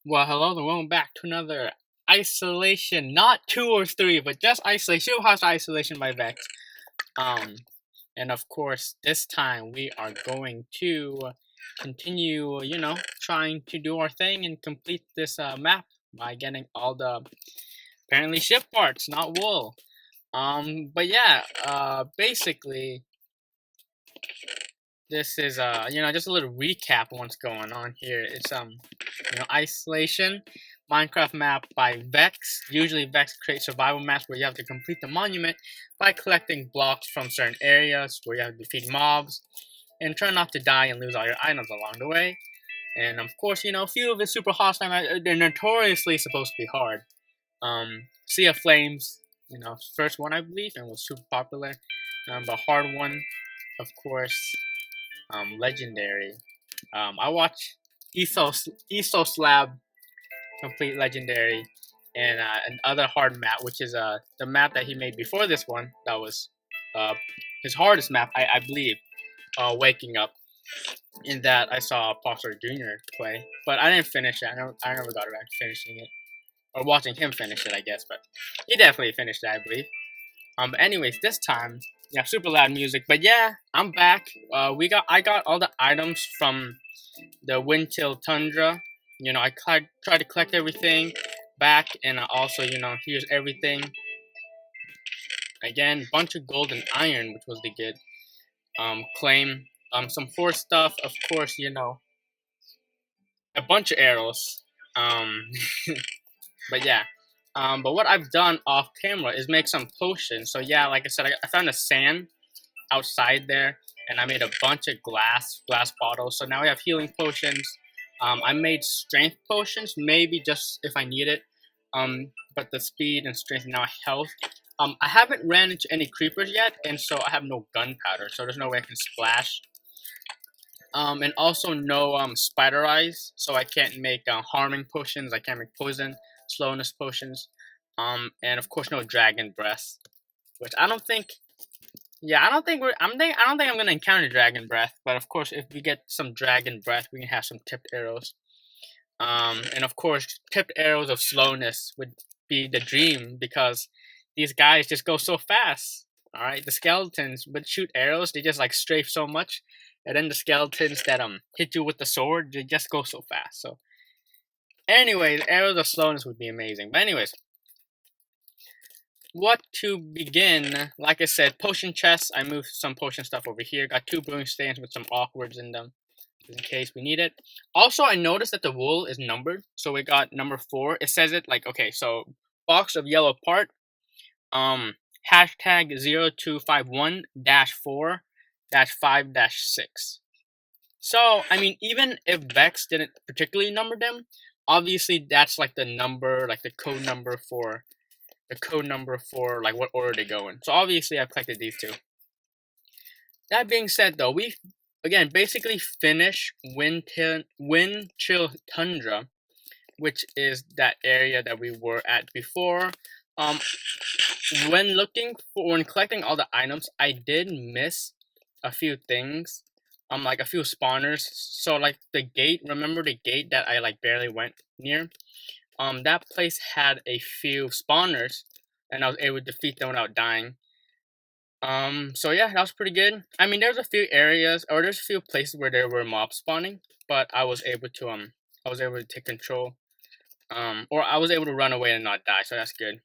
Well, hello and welcome back to another Isolation, not 2 or 3, but just Isolation, House Isolation by Vechs. Um, and of course, this time we are going to continue, trying to do our thing and complete this map by getting all the, apparently, ship parts, not wool. But yeah, basically, this is, just a little recap of what's going on here. It's, Isolation, Minecraft map by Vechs. Usually Vechs creates survival maps where you have to complete the monument by collecting blocks from certain areas where you have to defeat mobs and try not to die and lose all your items along the way. And of course, a few of the super hostile maps, they're notoriously supposed to be hard. Sea of Flames, first one I believe, and was super popular. The hard one, of course, legendary. I watched Etho Slab complete legendary, and another hard map, which is the map that he made before this one. That was his hardest map, I believe. Waking up. In that, I saw Paulsoaresjr play, but I didn't finish it. I never got around to finishing it, or watching him finish it, I guess. But he definitely finished it, I believe. But anyways, this time, yeah, super loud music. But yeah, I'm back. I got all the items from the Windchill Tundra. I tried to collect everything back, and also, here's everything. Again, bunch of gold and iron, which was the good. Claim some horse stuff, of course. A bunch of arrows. But yeah. But what I've done off camera is make some potions. So yeah, like I said, I found a sand outside there, and I made a bunch of glass bottles. So now we have healing potions. I made strength potions, maybe just if I need it. But the speed and strength now health. I haven't ran into any creepers yet, and so I have no gunpowder, so there's no way I can splash. And also no spider eyes, so I can't make harming potions. I can't make poison, slowness potions. And of course no dragon breath, which I don't think. Yeah, I don't think I'm gonna encounter dragon breath, but of course if we get some dragon breath, we can have some tipped arrows. And of course tipped arrows of slowness would be the dream because these guys just go so fast. All right, the skeletons would shoot arrows; they just like strafe so much, and then the skeletons that hit you with the sword, they just go so fast. So, anyways, arrows of slowness would be amazing. But anyways, what to begin? Like I said, potion chests. I moved some potion stuff over here. Got 2 brewing stands with some awkwards in them, in case we need it. Also, I noticed that the wool is numbered, so we got number 4. It says it like, okay, so box of yellow part, hashtag 0251-4-5-6. So, I mean, even if Vechs didn't particularly number them, obviously that's like the number, like the code number for like what order they go in. So obviously I've collected these 2. That being said, though, we again basically finish Windchill Tundra, which is that area that we were at before. When collecting all the items, I did miss a few things. Like a few spawners. So like the gate, remember the gate that I like barely went near? That place had a few spawners, and I was able to defeat them without dying. So yeah, that was pretty good. I mean, there's a few areas, or there's a few places where there were mobs spawning, but I was able to take control. Or I was able to run away and not die, so that's good.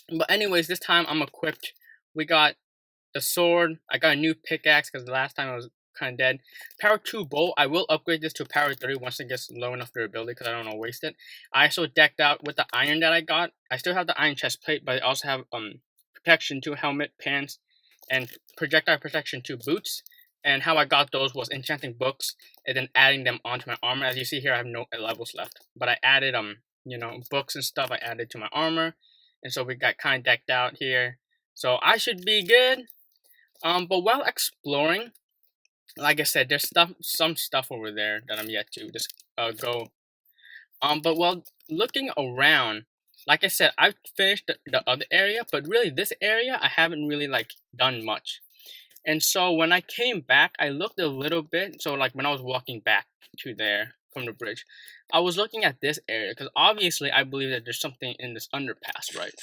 But anyways, this time I'm equipped. We got the sword. I got a new pickaxe because the last time I was kind of dead. Power 2 bow. I will upgrade this to power 3 once it gets low enough durability because I don't want to waste it. I also decked out with the iron that I got. I still have the iron chest plate, but I also have protection 2 helmet, pants, and projectile protection 2 boots. And how I got those was enchanting books and then adding them onto my armor. As you see here, I have no levels left, but I added books and stuff. I added to my armor, and so we got kind of decked out here. So I should be good. But while exploring, like I said, there's some stuff over there that I'm yet to just go. But while looking around, like I said, I've finished the other area, but really this area I haven't really like done much. And so when I came back, I looked a little bit. So like when I was walking back to there from the bridge, I was looking at this area because obviously I believe that there's something in this underpass, right?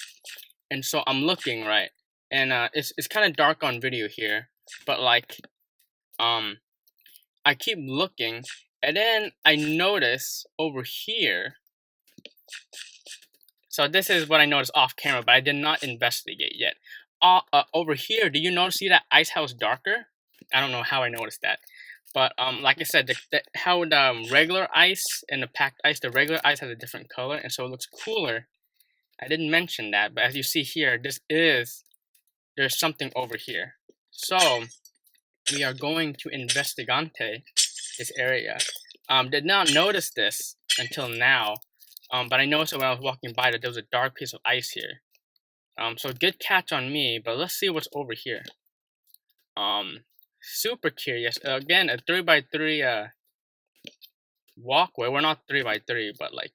And so I'm looking, right, and it's kind of dark on video here, but like I keep looking, and then I notice over here. So this is what I noticed off camera, but I did not investigate yet. Over here, do you see that ice house darker? I don't know how I noticed that, but like I said, how the regular ice and the packed ice, the regular ice has a different color, and so it looks cooler. I didn't mention that, but as you see here, there's something over here. So we are going to investigante this area. Did not notice this until now, but I noticed it when I was walking by that there was a dark piece of ice here. So good catch on me, but let's see what's over here. Super curious. Again, a 3x3 walkway. We're not 3x3, but like,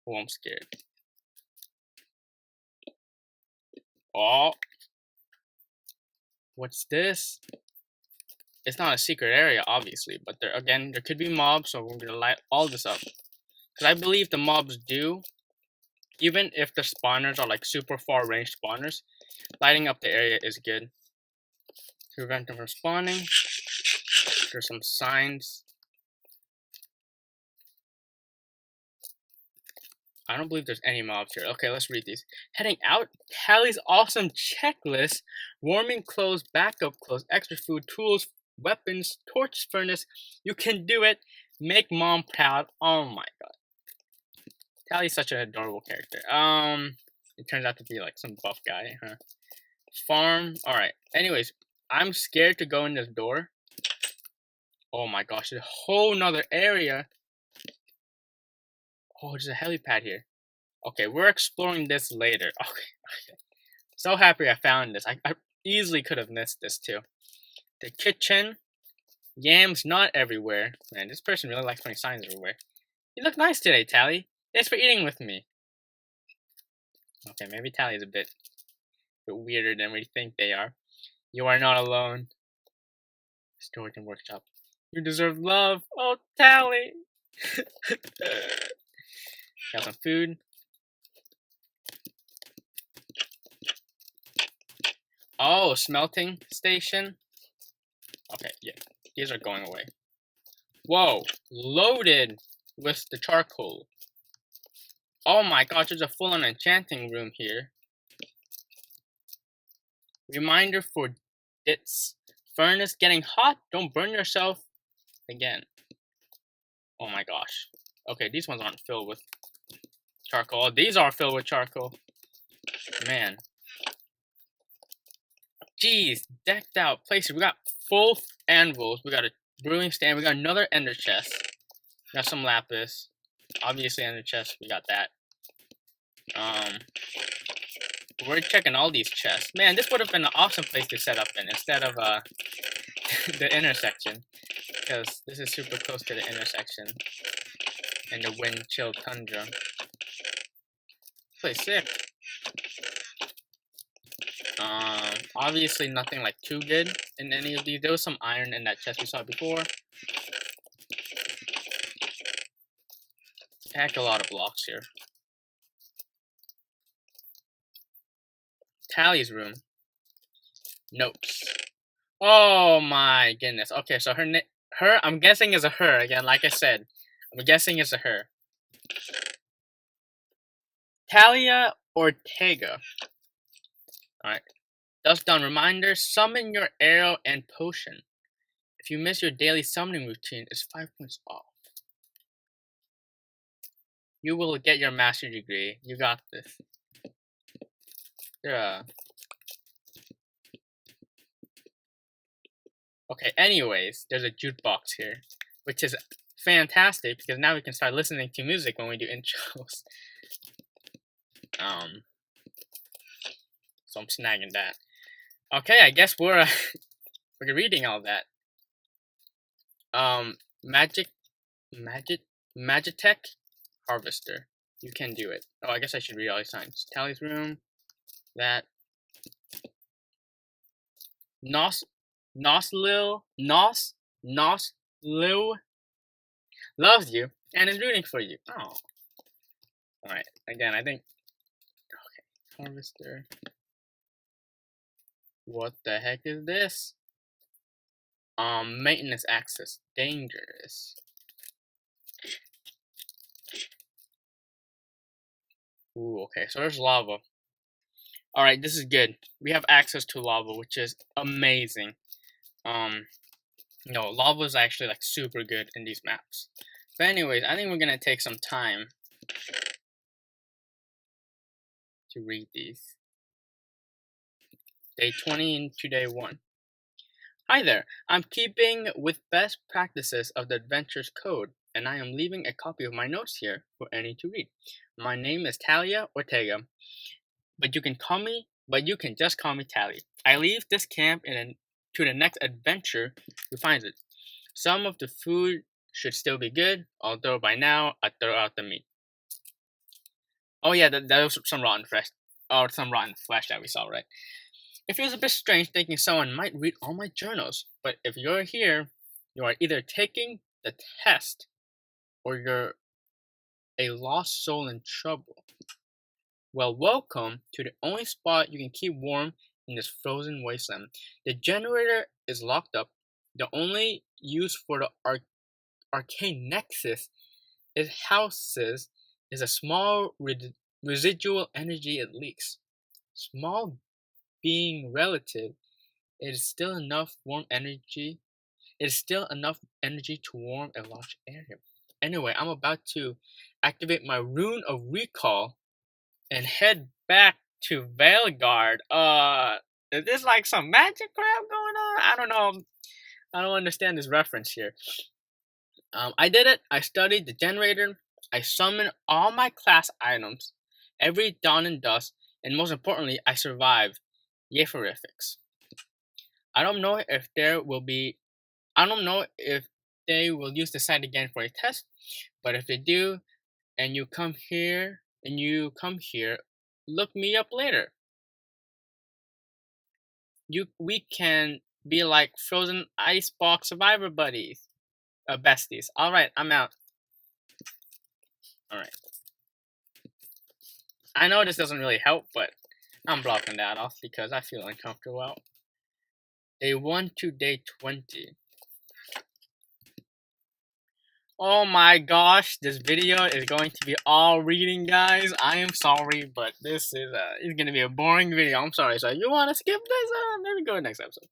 oh, I'm scared. Oh, what's this? It's not a secret area, obviously, but there could be mobs, so we're gonna light all this up. Because I believe the mobs do, even if the spawners are like super far range spawners, lighting up the area is good. To prevent them from spawning. There's some signs. I don't believe there's any mobs here. Okay, let's read these. Heading out, Tali's awesome checklist. Warming clothes, backup clothes, extra food, tools, weapons, torch furnace. You can do it. Make mom proud. Oh my god. Tali's such an adorable character. It turns out to be like some buff guy, huh? Farm. Alright. Anyways, I'm scared to go in this door. Oh my gosh, there's a whole nother area. Oh, there's a helipad here. Okay, we're exploring this later. Okay. So happy I found this. I easily could have missed this too. The kitchen. Yams not everywhere. Man, this person really likes putting signs everywhere. You look nice today, Tali. Thanks for eating with me. Okay, maybe Tali is a bit weirder than we think they are. You are not alone. Storage and workshop. You deserve love. Oh, Tali. Got some food. Oh, smelting station. Okay, yeah. These are going away. Whoa, loaded with the charcoal. Oh my gosh, there's a full-on enchanting room here. Reminder for dits. Furnace getting hot. Don't burn yourself again. Oh my gosh. Okay, these ones aren't filled with charcoal. These are filled with charcoal. Man. Jeez, decked out places. We got full anvils. We got a brewing stand. We got another ender chest. We got some lapis. Obviously ender chest. We got that. We're checking all these chests. Man, this would have been an awesome place to set up in instead of the intersection. Because this is super close to the intersection. And the wind chill tundra. This place sick. Obviously nothing like too good in any of these. There was some iron in that chest we saw before. Heck, a lot of blocks here. Tali's room. Notes. Oh my goodness. Okay, so her, I'm guessing is a her again. Like I said, I'm guessing it's a her. Talia Ortega. Alright. Dust down reminder. Summon your arrow and potion. If you miss your daily summoning routine, it's 5 points off. You will get your master degree. You got this. Okay, anyways, there's a jukebox here, which is fantastic because now we can start listening to music when we do intros. So I'm snagging that. Okay, I guess we're reading all that. Magitech Harvester. You can do it. Oh, I guess I should read all these signs. Tali's room. That. Noslil loves you. And it's rooting for you. Oh. Alright, again, I think... Okay, harvester. What the heck is this? Maintenance access. Dangerous. Ooh, okay, so there's lava. Alright, this is good. We have access to lava, which is amazing. No, lava is actually like super good in these maps. But anyways, I think we're gonna take some time to read these. Day 20 into day 1. Hi there, I'm keeping with best practices of the Adventures Code, and I am leaving a copy of my notes here for any to read. My name is Talia Ortega, but you can just call me Tali. I leave this camp to the next adventure who finds it. Some of the food should still be good, although by now I throw out the meat. Oh yeah, that was some rotten flesh, that we saw, right? It feels a bit strange thinking someone might read all my journals, but if you're here, you are either taking the test or you're a lost soul in trouble. Well, welcome to the only spot you can keep warm in this frozen wasteland. The generator is locked up. The only use for the arcane nexus is a small residual energy it leaks. Small being relative, it is still enough energy to warm a large area. Anyway, I'm about to activate my rune of recall and head back to Veilguard. Is this like some magic crap going on? I don't know. I don't understand this reference here. I did it. I studied the generator. I summoned all my class items, every dawn and dusk, and most importantly, I survived. Vechs. I don't know if they will use the site again for a test, but if they do, and you come here, look me up later. We can be like frozen icebox survivor buddies, besties. All right, I'm out. All right. I know this doesn't really help, but I'm blocking that off because I feel uncomfortable. Day 1 to day 20. Oh my gosh, this video is going to be all reading, guys. I am sorry, but this is it's gonna be a boring video. I'm sorry. So if you want to skip this, maybe go to the next episode.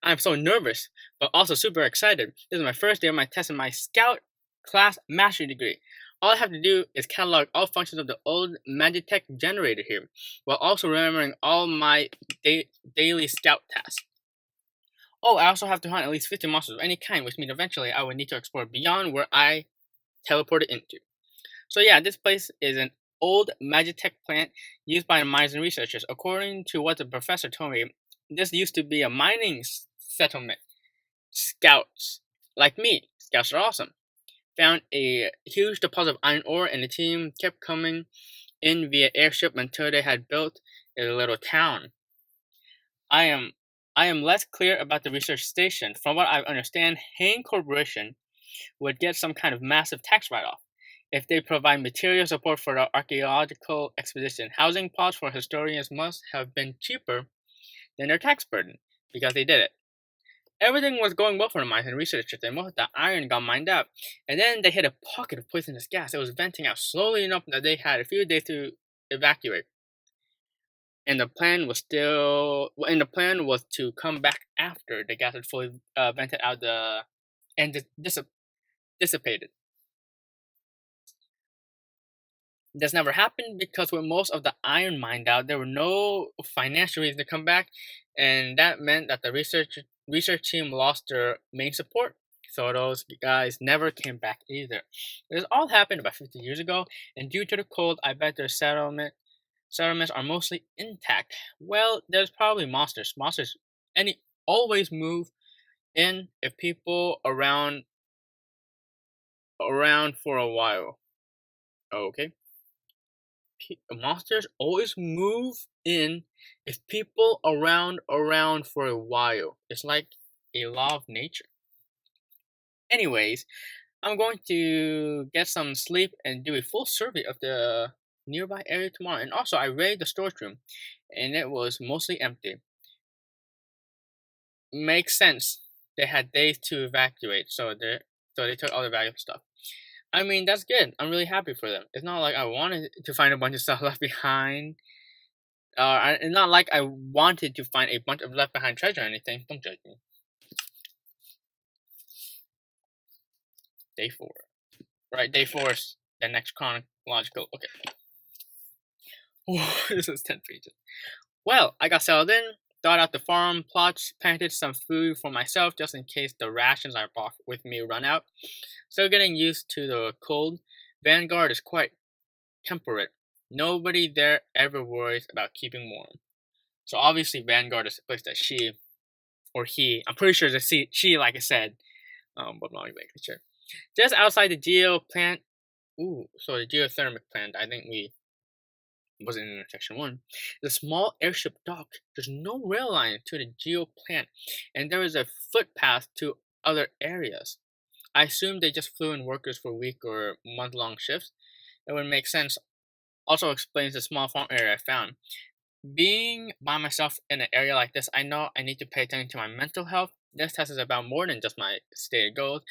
I'm so nervous, but also super excited. This is my first day of my test in my Scout class mastery degree. All I have to do is catalog all functions of the old Magitech generator here, while also remembering all my daily Scout tasks. Oh, I also have to hunt at least 50 monsters of any kind, which means eventually I would need to explore beyond where I teleported into. So yeah, this place is an old Magitech plant used by miners and researchers. According to what the professor told me, this used to be a mining settlement. Scouts, like me, scouts are awesome, found a huge deposit of iron ore, and the team kept coming in via airship until they had built a little town. I am less clear about the research station. From what I understand, Hain Corporation would get some kind of massive tax write-off if they provide material support for the archaeological expedition. Housing plots for historians must have been cheaper than their tax burden, because they did it. Everything was going well for the mines and researchers, and most of the iron got mined out. And then they hit a pocket of poisonous gas. It was venting out slowly enough that they had a few days to evacuate. And the plan was to come back after the gas had fully vented out and dissipated. This never happened because with most of the iron mined out, there were no financial reasons to come back, and that meant that the research team lost their main support. So those guys never came back either. This all happened about 50 years ago, and due to the cold, I bet their settlements are mostly intact. Well, there's probably monsters. Monsters always move in if people around for a while. Okay. Monsters always move in if people around for a while. It's like a law of nature. Anyways, I'm going to get some sleep and do a full survey of the nearby area tomorrow. And also, I raided the storage room, and it was mostly empty. Makes sense. They had days to evacuate, so they took all the valuable stuff. I mean, that's good. I'm really happy for them. It's not like I wanted to find a bunch of stuff left behind. It's not like I wanted to find a bunch of left behind treasure or anything. Don't judge me. Day 4. Right, day 4 is the next chronological. Okay. This is 10 pages. Well, I got settled in, thought out the farm plots, planted some food for myself just in case the rations I brought with me run out. Still getting used to the cold. Vanguard is quite temperate. Nobody there ever worries about keeping warm. So obviously Vanguard is the place that she, or he, I'm pretty sure it's a she, like I said, but I'm not exactly sure. Just outside the geo plant, the geothermic plant, I think we wasn't in section 1. The small airship dock. There's no rail line to the geo plant, and there is a footpath to other areas. I assume they just flew in workers for week or month-long shifts. It would make sense. Also explains the small farm area I found. Being by myself in an area like this, I know I need to pay attention to my mental health. This test is about more than just my stated goals.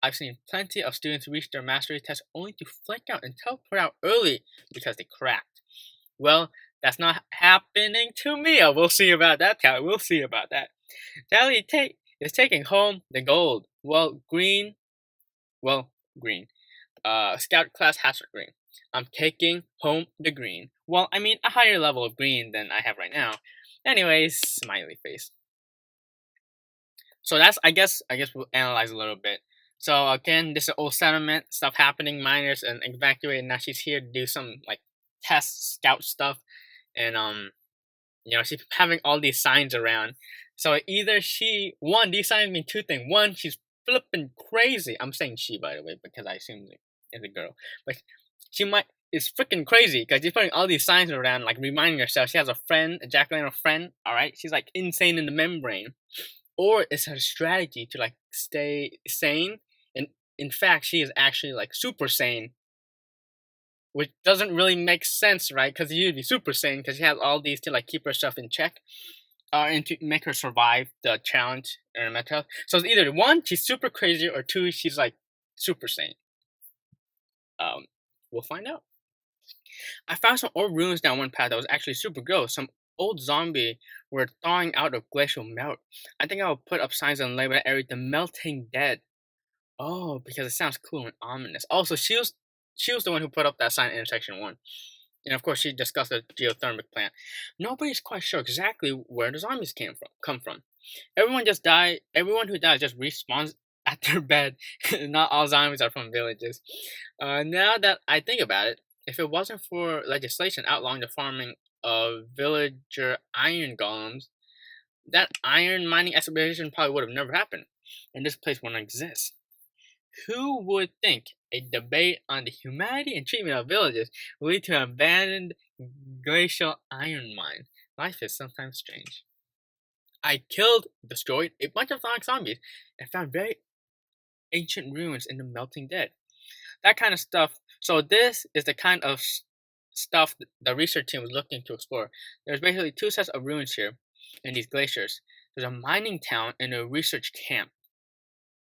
I've seen plenty of students reach their mastery test only to flake out and teleport out early because they cracked. Well, that's not happening to me. We'll see about that, Tali. We'll see about that. Tali is taking home the gold. Green. Scout class hatchet green. I'm taking home the green. Well, I mean, a higher level of green than I have right now. Anyways, smiley face. So that's, I guess we'll analyze a little bit. So again, this is old settlement, stuff happening, miners and evacuated. Now she's here to do some like test scout stuff, and she's having all these signs around. So either these signs mean two things. One, she's flipping crazy. I'm saying she, by the way, because I assume it's a girl, but she is freaking crazy because she's putting all these signs around, like reminding herself she has a friend, a jack-o'-lantern friend. All right, she's like insane in the membrane, or it's her strategy to like stay sane. And in fact, she is actually like super sane, which doesn't really make sense, right? Because you'd be super sane because she has all these to like keep herself in check, and to make her survive the challenge and mental health. So it's either 1, she's super crazy, or 2, she's like super sane. We'll find out. I found some old ruins down one path that was actually super gross. Some old zombie were thawing out of glacial melt. I think I will put up signs and label that area the melting dead. Oh, because it sounds cool and ominous. Also, she was the one who put up that sign in section 1. And of course, she discussed the geothermic plant. Nobody's quite sure exactly where the zombies come from. Everyone who dies just respawns at their bed. Not all zombies are from villages. Now that I think about it, if it wasn't for legislation outlawing the farming of villager iron golems, that iron mining expedition probably would have never happened, and this place wouldn't exist. Who would think a debate on the humanity and treatment of villages will lead to an abandoned glacial iron mine? Life is sometimes strange. I destroyed a bunch of zombies, and found very ancient ruins in the melting dead. That kind of stuff. So this is the kind of stuff the research team was looking to explore. There's basically 2 sets of ruins here in these glaciers. There's a mining town and a research camp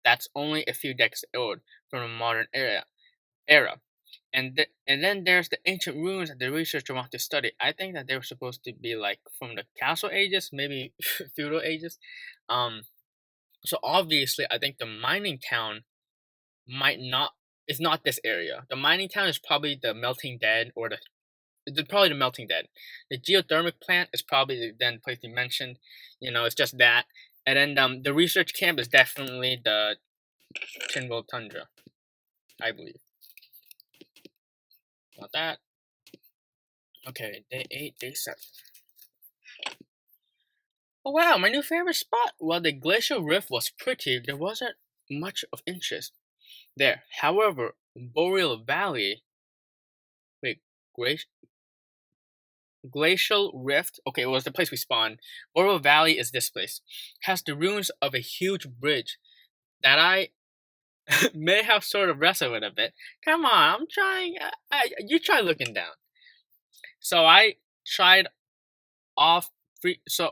that's only a few decades old from the modern era. And then there's the ancient ruins that the researcher wants to study. I think that they were supposed to be like from the castle ages, maybe feudal ages. So obviously, I think the mining town it's not this area. The mining town is probably the melting dead, or probably the melting dead. The geothermic plant is probably the place you mentioned. It's just that. And then the research camp is definitely the Chinwell Tundra, I believe. Not that. Okay, day 8, day 7. Oh wow, my new favorite spot! While the glacial rift was pretty, there wasn't much of interest there. However, Boreal Valley... Glacial Rift, okay, it was the place we spawned. Boreal Valley is this place. Has the ruins of a huge bridge that I may have sort of wrestled with a bit. Come on, I'm trying. You try looking down. So I tried off.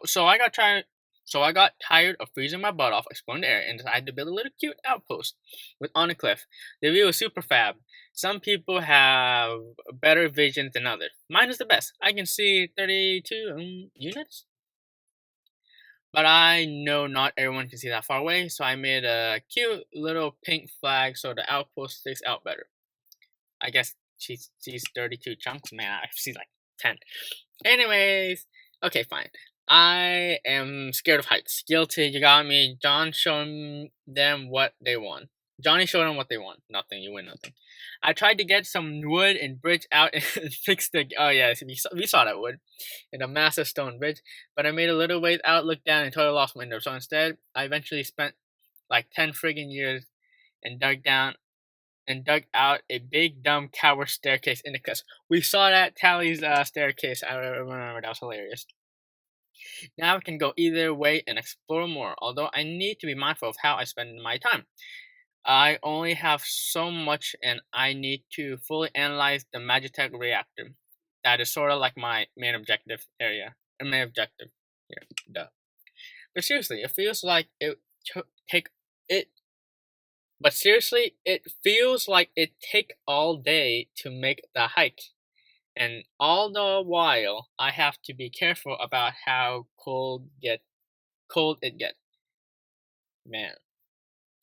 So I got tired of freezing my butt off exploring the air and decided to build a little cute outpost on a cliff. The view is super fab. Some people have better vision than others. Mine is the best. I can see 32 units. But I know not everyone can see that far away, so I made a cute little pink flag so the outpost sticks out better. I guess she sees 32 chunks. Man, I see like 10. Anyways, okay, fine. I am scared of heights. Guilty, you got me. John showed them what they want. Johnny showed them what they want. Nothing, you win nothing. I tried to get some wood and bridge out and fix the. Oh, yeah, we saw that wood in a massive stone bridge, but I made a little ways out, looked down, and totally lost window. So instead, I eventually spent like 10 friggin' years and dug out a big dumb coward staircase in the cliffs. We saw that Tali's staircase. I remember that was hilarious. Now I can go either way and explore more, although I need to be mindful of how I spend my time. I only have so much and I need to fully analyze the Magitech reactor. That is sort of like my main objective area. Main objective here. Duh. But seriously, it feels like it take all day to make the hike. And all the while, I have to be careful about how cold it gets. Man,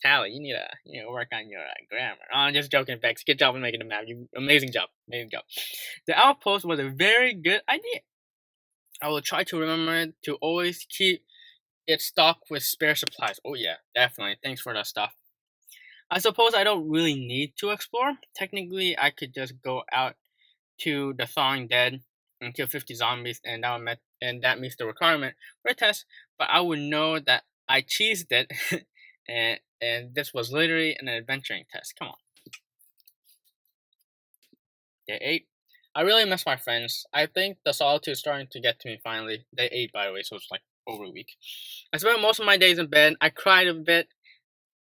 Tali, you need to work on your grammar. Oh, I'm just joking, Vechs. Good job on making the map. Amazing job. The outpost was a very good idea. I will try to remember to always keep it stocked with spare supplies. Oh yeah, definitely. Thanks for that stuff. I suppose I don't really need to explore. Technically, I could just go out to the Thawing Dead and kill 50 zombies, and that meets the requirement for a test. But I would know that I cheesed it, and this was literally an adventuring test. Come on. Day 8. I really miss my friends. I think the solitude is starting to get to me finally. Day 8, by the way, so it's like over a week. I spent most of my days in bed. I cried a bit.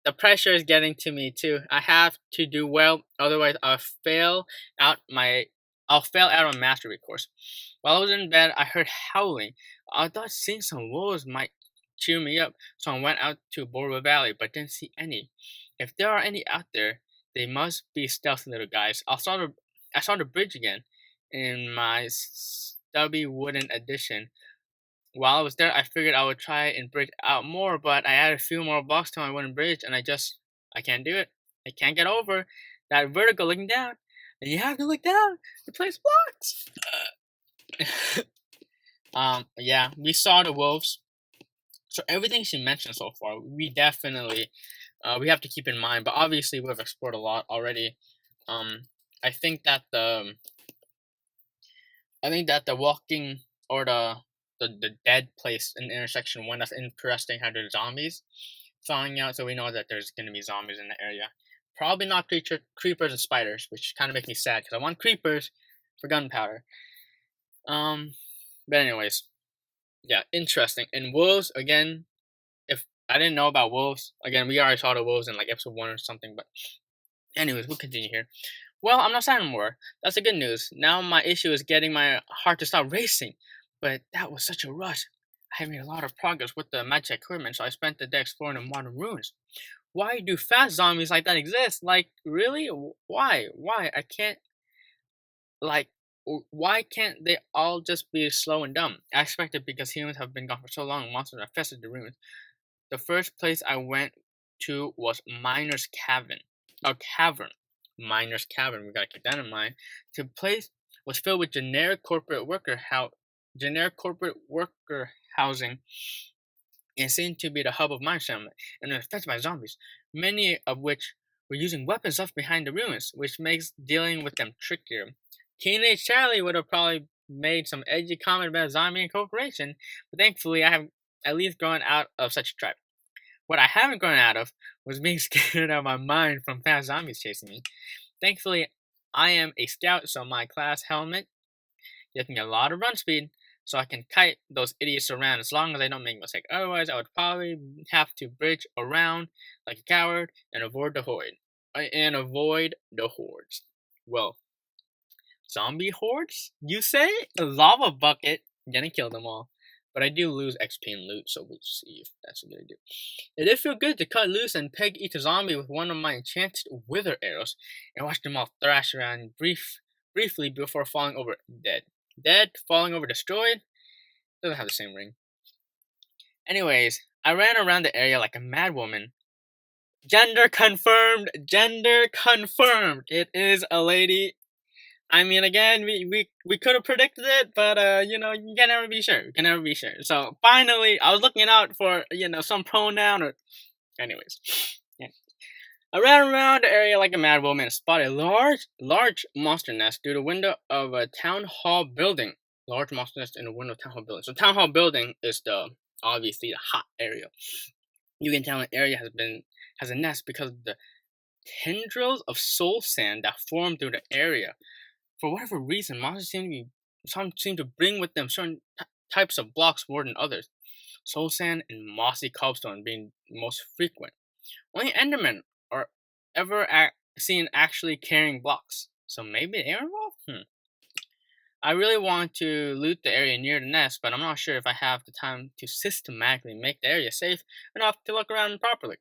The pressure is getting to me too. I have to do well, otherwise I'll fail out my mastery course. While I was in bed, I heard howling. I thought seeing some wolves might cheer me up, so I went out to Borba Valley, but didn't see any. If there are any out there, they must be stealthy little guys. I saw the bridge again in my stubby wooden addition. While I was there, I figured I would try and bridge out more, but I added a few more blocks to my wooden bridge, and I can't do it. I can't get over that vertical looking down. And you have to look down to place blocks. Yeah, we saw the wolves. So everything she mentioned so far, we definitely, we have to keep in mind. But obviously, we've explored a lot already. I think that the walking or the dead place in intersection 1, that's interesting how there's zombies thawing out, so we know that there's going to be zombies in the area. Probably not creepers and spiders, which kind of make me sad because I want creepers for gunpowder. But anyways, yeah, interesting. And wolves, again, if I didn't know about wolves, again, we already saw the wolves in like episode 1 or something, but anyways, we'll continue here. Well, I'm not sad anymore. That's the good news. Now my issue is getting my heart to stop racing. But that was such a rush. I made a lot of progress with the magic equipment, so I spent the day exploring the modern ruins. Why do fast zombies like that exist? Like, really? Why? I can't... Like, why can't they all just be slow and dumb? I expect it because humans have been gone for so long, monsters have infested the ruins. The first place I went to was Miner's Cavern. A cavern. Miner's Cavern, we gotta keep that in mind. The place was filled with generic corporate worker housing and seemed to be the hub of mine settlement and infested by zombies, many of which were using weapons left behind the ruins, which makes dealing with them trickier. Teenage Charlie would have probably made some edgy comment about zombie incorporation, but thankfully I have at least grown out of such a trap. What I haven't grown out of was being scared out of my mind from fast zombies chasing me. Thankfully, I am a scout, so my class helmet gives me a lot of run speed, so I can kite those idiots around as long as I don't make a mistake. Otherwise, I would probably have to bridge around like a coward and avoid the hordes. Well, zombie hordes? You say? A lava bucket. Gonna kill them all. But I do lose XP and loot, so we'll see if that's a good idea. It did feel good to cut loose and peg each zombie with one of my enchanted wither arrows and watch them all thrash around briefly before falling over dead. Dead, falling over destroyed. Doesn't have the same ring. Anyways, I ran around the area like a mad woman. Gender confirmed! Gender confirmed! It is a lady. I mean, again, we could have predicted it, but, you can never be sure. You can never be sure. So, finally, I was looking out for, some pronoun or... Anyways. Yeah. I ran around the area like a mad woman and spotted a large monster nest through the window of a town hall building. Large monster nest in the window of town hall building. So, town hall building is obviously the hot area. You can tell an area has a nest because of the tendrils of soul sand that form through the area. For whatever reason, monsters seem to bring with them certain types of blocks more than others. Soul sand and mossy cobblestone being most frequent. Only Endermen are ever seen actually carrying blocks. So maybe they are involved? I really want to loot the area near the nest, but I'm not sure if I have the time to systematically make the area safe enough to look around properly.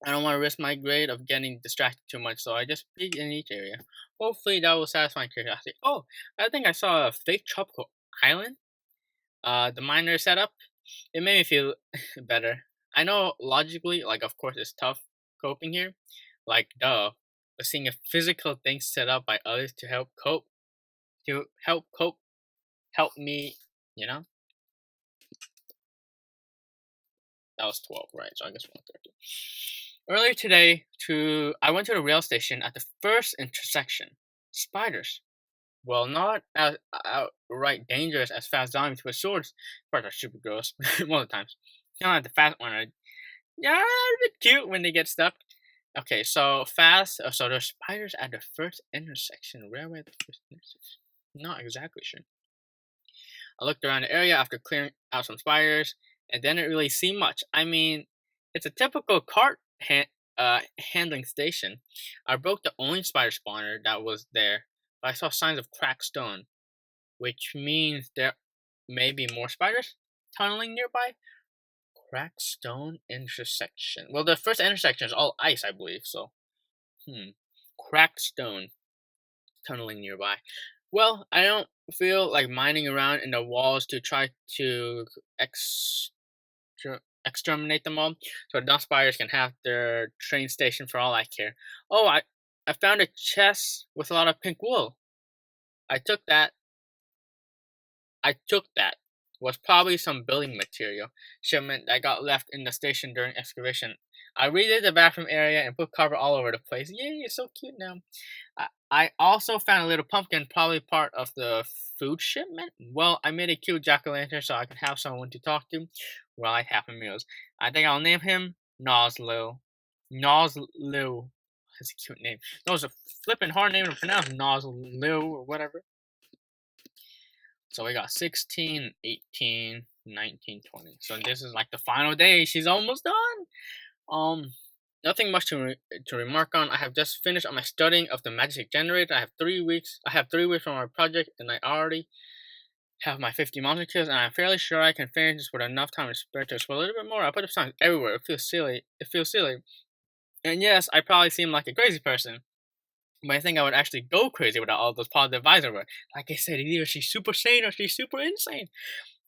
I don't want to risk my grade of getting distracted too much, so I just peek in each area. Hopefully that will satisfy my curiosity. Oh, I think I saw a fake tropical island. The miner setup. It made me feel better. I know logically, of course it's tough coping here. But seeing a physical thing set up by others to help me, That was 12, right? So I guess 130. Earlier today, I went to the rail station at the first intersection. Spiders. Well, not as outright dangerous as fast zombies with swords. Spiders are super gross most of the times. Not like the fast one. Yeah, they're a bit cute when they get stuck. Okay, so fast. So there's spiders at the first intersection. Railway at the first intersection. Not exactly sure. I looked around the area after clearing out some spiders, and didn't really see much. I mean, it's a typical cart handling station. I broke the only spider spawner that was there, but I saw signs of cracked stone, which means there may be more spiders tunneling nearby. Cracked stone intersection. Well, the first intersection is all ice, I believe, so. Cracked stone tunneling nearby. Well, I don't feel like mining around in the walls to try to exterminate them all, so the dump spiders can have their train station for all I care. Oh, I found a chest with a lot of pink wool. I took that. Was probably some building material shipment that got left in the station during excavation. I redid the bathroom area and put carpet all over the place. Yay, it's so cute now. I also found a little pumpkin, probably part of the food shipment. Well, I made a cute jack-o'-lantern so I could have someone to talk to while I have my meals. I think I'll name him Nozlu. Nozlu. That's a cute name. That was a flippin' hard name to pronounce. Nozlu or whatever. So we got 16, 18, 19, 20. So this is like the final day. She's almost done. Nothing much to remark on. I have just finished on my studying of the magic generator. I have 3 weeks. For my project, and I already have my 50 monster kills, and I'm fairly sure I can finish this with enough time to spare to explore a little bit more. I put up signs everywhere. It feels silly. And yes, I probably seem like a crazy person, but I think I would actually go crazy without all those positive vibes over. Like I said, either she's super sane or she's super insane.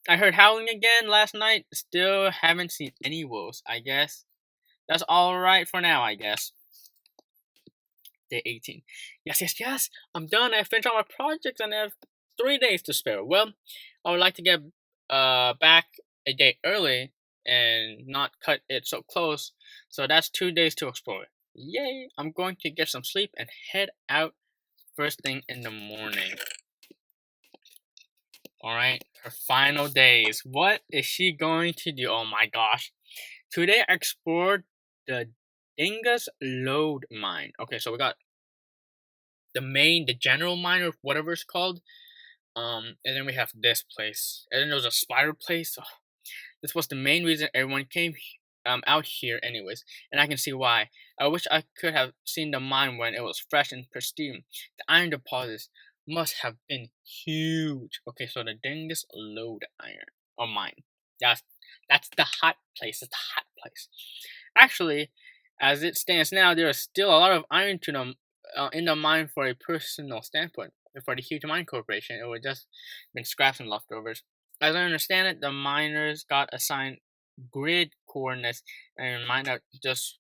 I heard howling again last night. Still haven't seen any wolves. I guess that's alright for now, I guess. Day 18. Yes. I'm done. I finished all my projects and I have 3 days to spare. Well, I would like to get back a day early and not cut it so close. So that's 2 days to explore. Yay! I'm going to get some sleep and head out first thing in the morning. Alright, her final days. What is she going to do? Oh my gosh. Today I explored the Dingus Lode Mine. Okay, so we got the general mine or whatever it's called. And then we have this place, and then there was a spider place. Oh, this was the main reason everyone came out here anyways, and I can see why. I wish I could have seen the mine when it was fresh and pristine. The iron deposits must have been huge. Okay, so the dingus lode iron or mine. That's the hot place. It's the hot place. Actually, as it stands now, there is still a lot of iron to them in the mine for a personal standpoint. For the huge mine corporation, it would just been scraps and leftovers. As I understand it, the miners got assigned grid coordinates and mined out just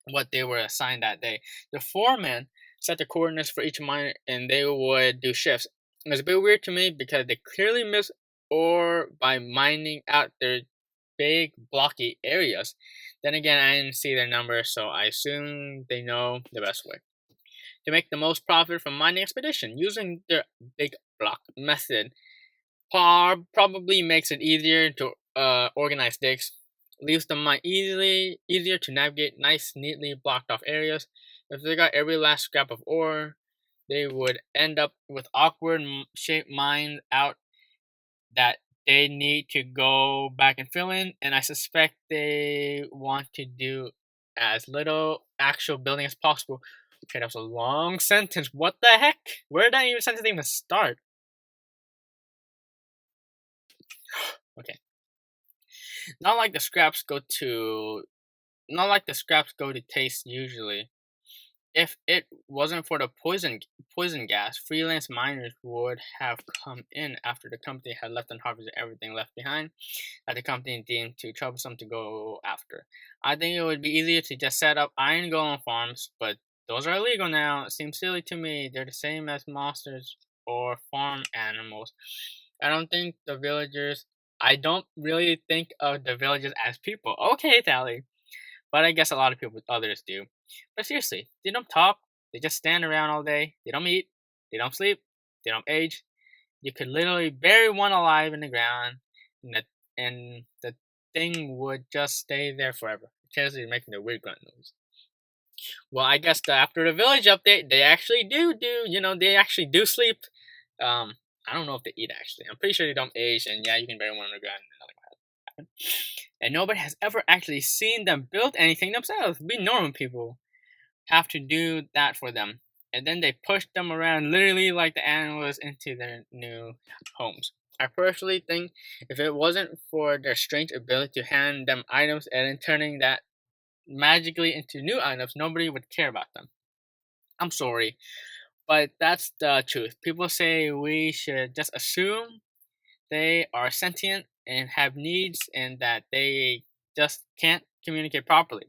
what they were assigned that day. The foreman set the coordinates for each miner and they would do shifts. It was a bit weird to me because they clearly missed ore by mining out their big blocky areas. Then again, I didn't see their numbers, so I assume they know the best way to make the most profit from mining expedition. Using their big block method probably makes it easier to organize digs, leaves the mine easier to navigate nice, neatly blocked off areas. If they got every last scrap of ore, they would end up with awkward shaped mines out that they need to go back and fill in, and I suspect they want to do as little actual building as possible. Okay, that was a long sentence. What the heck? Where did that even sentence even start? Okay. Not like the scraps go to taste usually. If it wasn't for the poison gas, freelance miners would have come in after the company had left and harvested everything left behind that the company deemed too troublesome to go after. I think it would be easier to just set up iron golem farms, but those are illegal now. It seems silly to me. They're the same as monsters or farm animals. I don't really think of the villagers as people. Okay, Tali. But I guess a lot of others do. But seriously, they don't talk. They just stand around all day. They don't eat. They don't sleep. They don't age. You could literally bury one alive in the ground, and the thing would just stay there forever. Occasionally making the weird grunt noise. Well, I guess after the village update, they actually they actually do sleep. I don't know if they eat actually. I'm pretty sure they don't age, and yeah, you can bury one on the ground and nothing will happen. And nobody has ever actually seen them build anything themselves. We normal people have to do that for them. And then they push them around literally like the animals into their new homes. I personally think if it wasn't for their strange ability to hand them items and then turning that magically into new items, nobody would care about them. I'm sorry, but that's the truth. People say we should just assume they are sentient and have needs and that they just can't communicate properly.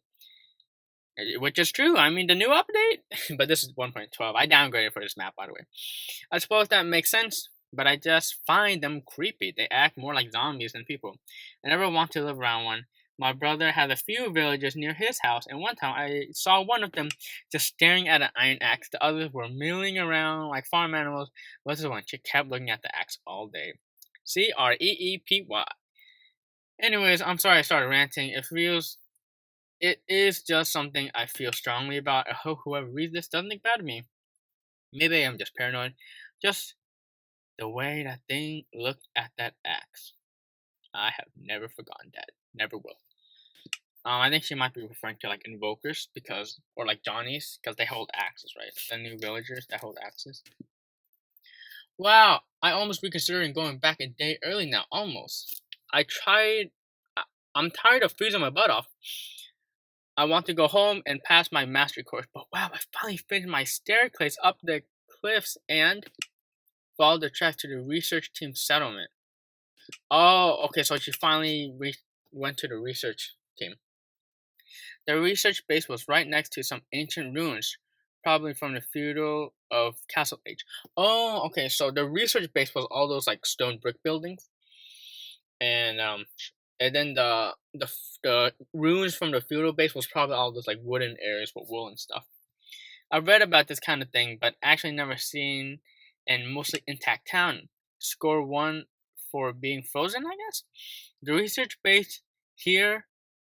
Which is true. I mean, the new update, but this is 1.12. I downgraded for this map, by the way. I suppose that makes sense, but I just find them creepy. They act more like zombies than people. I never want to live around one. My brother had a few villagers near his house, and one time I saw one of them just staring at an iron axe. The others were milling around like farm animals. But this one, she kept looking at the axe all day. CREEPY. Anyways, I'm sorry I started ranting. It is just something I feel strongly about. I hope whoever reads this doesn't think bad of me. Maybe I'm just paranoid. Just the way that thing looked at that axe. I have never forgotten that. Never will. I think she might be referring to like invokers or like Johnnies, because they hold axes, right? The new villagers that hold axes. Wow, I almost reconsidering going back a day early now. Almost. I'm tired of freezing my butt off. I want to go home and pass my mastery course, but wow, I finally finished my staircase up the cliffs and followed the track to the research team settlement. Oh, okay, so she finally went to the research team. The research base was right next to some ancient ruins, probably from the feudal of Castle Age. Oh, okay, so the research base was all those like stone brick buildings, and then the ruins from the feudal base was probably all those like wooden areas with wool and stuff. I've read about this kind of thing, but actually never seen a mostly intact town. Score 1 for being frozen, I guess. The research base here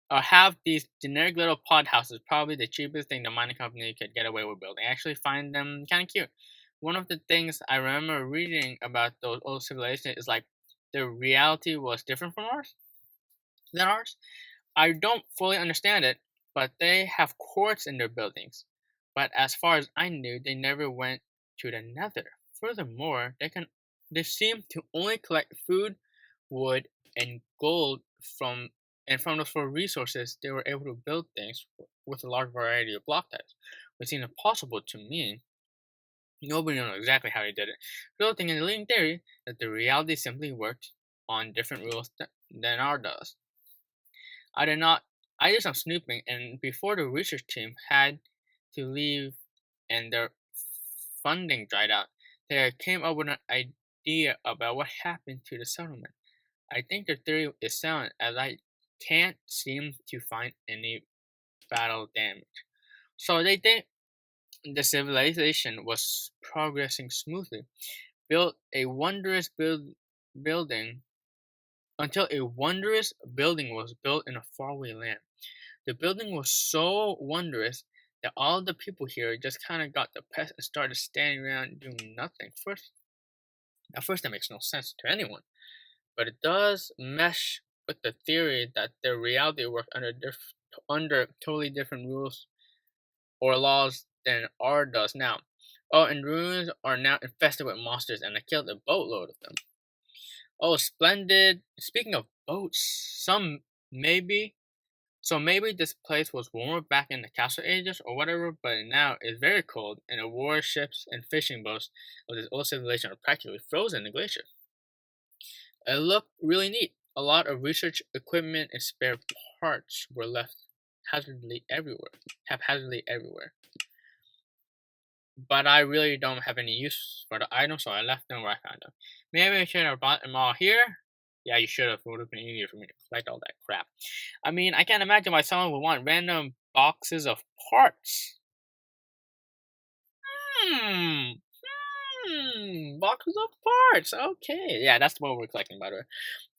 have these generic little pod houses, probably the cheapest thing the mining company could get away with building. I actually find them kind of cute. one of the things I remember reading about those old civilizations is like their reality was different from ours. I don't fully understand it, but they have courts in their buildings. But as far as I knew, they never went to the nether. Furthermore, they seem to only collect food, wood, and gold from those four resources they were able to build things with a large variety of block types, which seems impossible to me. Nobody knows exactly how he did it, resulting in the leading theory that the reality simply worked on different rules than ours does. I did not. I did some snooping, and before the research team had to leave and their funding dried out, they came up with an idea about what happened to the settlement. I think their theory is sound, as I can't seem to find any battle damage. So they think the civilization was progressing smoothly, built a wondrous building until a wondrous building was built in a faraway land. The building was so wondrous that all the people here just kind of got depressed and started standing around doing nothing. At first, that makes no sense to anyone, but it does mesh with the theory that their reality worked under totally different rules or laws than ours does now. Oh, and ruins are now infested with monsters, and I killed a boatload of them. Oh, splendid! Speaking of boats, maybe this place was warmer back in the castle ages or whatever, but now it's very cold, and the warships and fishing boats of this old civilization are practically frozen in the glacier. It looked really neat. A lot of research equipment and spare parts were left haphazardly everywhere. But I really don't have any use for the items, so I left them where I found them. Maybe I should have brought them all here. Yeah, you should have. It would have been easier for me to collect all that crap. I mean, I can't imagine why someone would want random boxes of parts. Boxes of parts. Okay. Yeah, that's what we're collecting, by the way.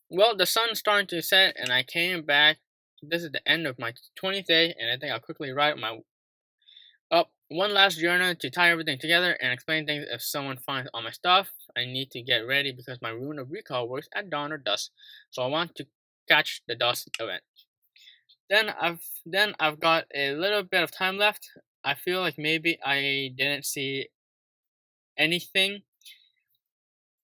Well, the sun's starting to set, and I came back. This is the end of my 20th day, and I think I'll quickly write my up one last journal to tie everything together and explain things if someone finds all my stuff. I need to get ready because my rune of recall works at dawn or dusk, so I want to catch the dusk event. Then I've got a little bit of time left. I feel like maybe I didn't see anything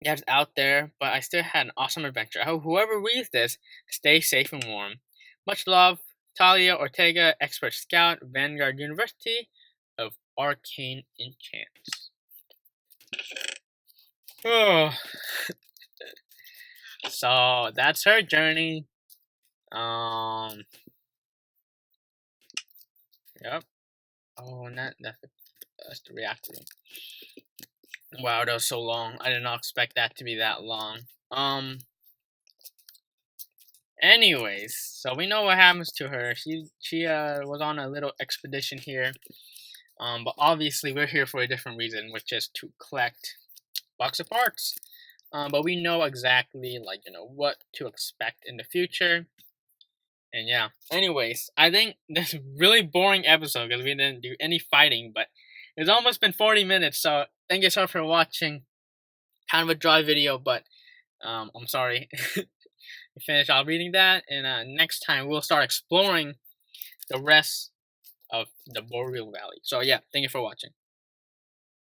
that's out there, but I still had an awesome adventure. I hope whoever reads this, stay safe and warm. Much love, Talia Ortega, Expert Scout, Vanguard University of Arcane Enchants. Oh. So that's her journey. Yep. Oh, that's the reactor. Wow, that was so long. I did not expect that to be that long. Anyways, so we know what happens to her. She was on a little expedition here. But obviously we're here for a different reason, which is to collect box of parts. But we know exactly what to expect in the future. And yeah. Anyways, I think this is a really boring episode because we didn't do any fighting, but it's almost been 40 minutes, so thank you so much for watching. Kind of a dry video, but I'm sorry. Finish off reading that, and next time we'll start exploring the rest of the Boreal Valley. So yeah, thank you for watching.